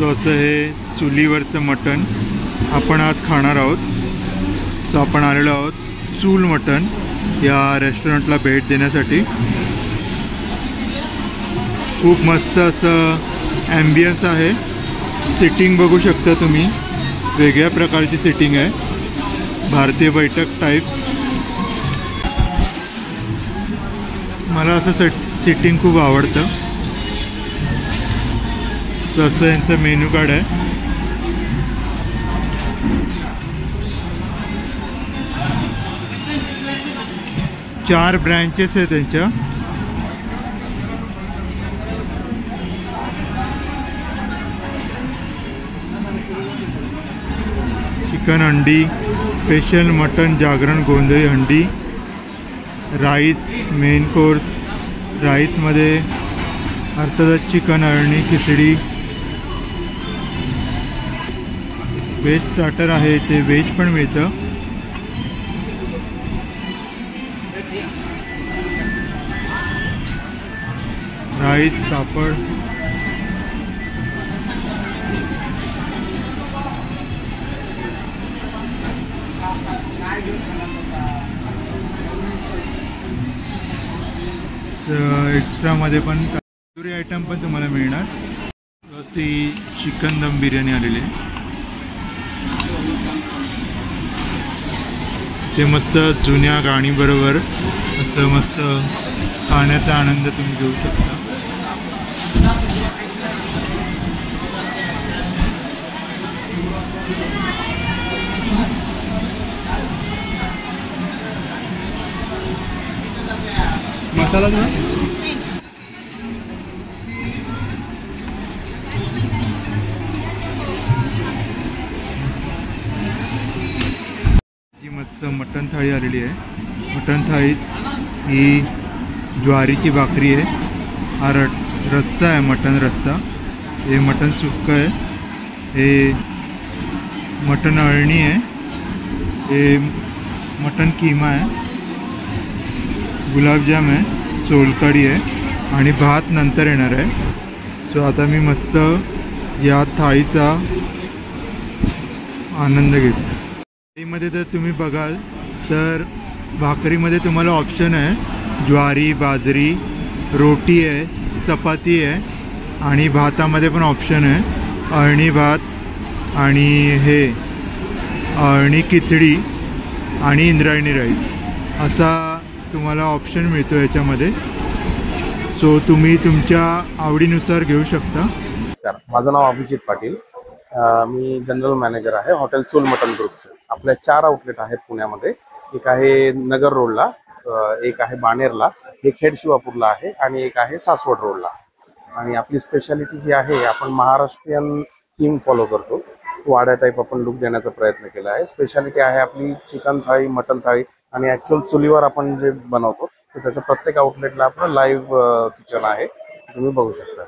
So असं हे चुलीवरचं मटण आपण आज खाणार आहोत. सो आपण आलेलो आहोत चूल मटण या रेस्टॉरंटला भेट देण्यासाठी. खूप मस्त असं ॲम्बियन्स आहे. सिटिंग बघू शकता तुम्ही, वेगळ्या प्रकारची सिटिंग आहे, भारतीय बैठक टाईप्स. मला असं सिटिंग खूप आवडतं. सो असं यांचं मेन्यू कार्ड आहे. चार ब्रँचेस आहे त्यांच्या. चिकन हंडी, स्पेशल मटन जागरण गोंधळी हंडी, राईस मेन कोर्स, राईसमध्ये अर्थातच चिकन अळणी खिचडी, व्हेज स्टार्टर आहे ते व्हेज पण मिळतं. राईस पापड, एक्स्ट्रामध्ये पण तंदुरी आयटम पण तुम्हाला मिळणार. अशी चिकन दम बिर्याणी आलेली आहे. ते मस्त जुन्या गाणीबरोबर असं मस्त खाण्याचा आनंद तुम्ही घेऊ शकता. मसाला मस्त मटण थाळी आलेली आहे. मटण थाळीत ही ज्वारीची भाकरी आहे, हा रस्सा आहे, मटण रस्सा, हे मटण सुक्का आहे, हे मटण अळणी आहे, हे मटण किमा आहे, गुलाबजाम आहे, सोलकढी आहे आणि भात नंतर येणार आहे. सो आता मी मस्त या थाळीचा आनंद घेतो. थाळीमध्ये जर तुम्ही बघाल तर भाकरीमध्ये तुम्हाला ऑप्शन आहे ज्वारी, बाजरी, रोटी आहे, चपाती आहे आणि भातामध्ये पण ऑप्शन आहे अळणी भात आणि हे अळणी खिचडी आणि इंद्रायणी राईस असा तुम्हाला ऑप्शन मिळतो याच्यामध्ये. सो तुम्ही तुमच्या आवडीनुसार घेऊ शकता. नमस्कार, माझं नाव अभिजित पाटील. मी जनरल मॅनेजर आहे हॉटेल चूल मटन ग्रुपचे. आपल्या 4 आउटलेट आहेत पुण्यामध्ये. एक आहे नगर रोडला, एक आहे बाणेरला, एक खेड शिवापूरला आहे आणि एक आहे सासवड रोडला. आणि आपली स्पेशालिटी जी आहे, आपण महाराष्ट्रीयन थीम फॉलो करतो. वाड्या टाईप आपण लुक देण्याचा प्रयत्न केला आहे. स्पेशालिटी आहे आपली चिकन थाळी, मटन थाळी आणि ॲक्च्युअल चुलीवर आपण जे बनवतो तर त्याचं प्रत्येक आउटलेटला आपलं लाईव्ह किचन आहे, तुम्ही बघू शकता.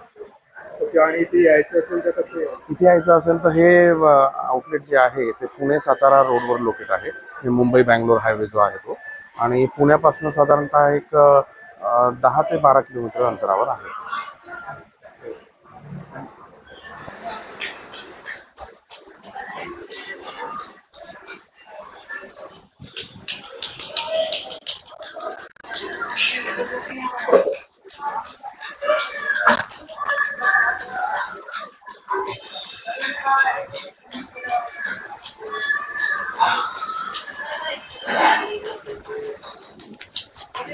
आणि इथे यायचं असेल तर हे आउटलेट जे आहे ते पुणे सातारा रोडवर लोकेट आहे. हे मुंबई बँगलोर हायवे जो आहे तो, आणि पुण्यापासून साधारणतः एक 10 ते 12 किलोमीटर अंतरावर आहे.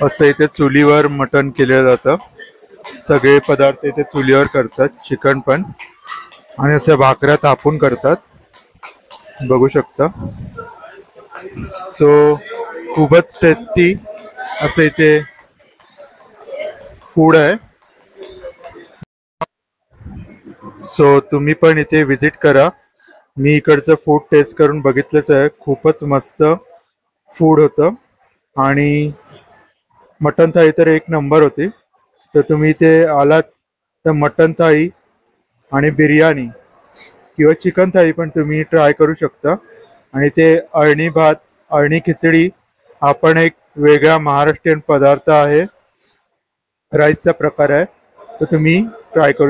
असं इथे चुलीवर मटण केलं जातं. सगळे पदार्थ इथे चुलीवर करतात, चिकन पण, आणि असे भाकऱ्या तापून करतात, बघू शकता. सो खूपच टेस्टी असं इथे फूड आहे. सो तुम्ही पण इथे विजिट करा. मी इकडचं फूड टेस्ट करून बघितलंच आहे, खूपच मस्त फूड होतं आणि मटन थाळी तर एक नंबर होती. तर तुम्ही इथे आलात तर मटन थाळी आणि बिर्याणी किंवा चिकन थाळी पण तुम्ही ट्राय करू शकता. आणि ते अळणी भात, अळणी खिचडी हा पण एक वेगळा महाराष्ट्रीयन पदार्थ आहे, राईसचा प्रकार आहे, तो तुम्ही ट्राय करू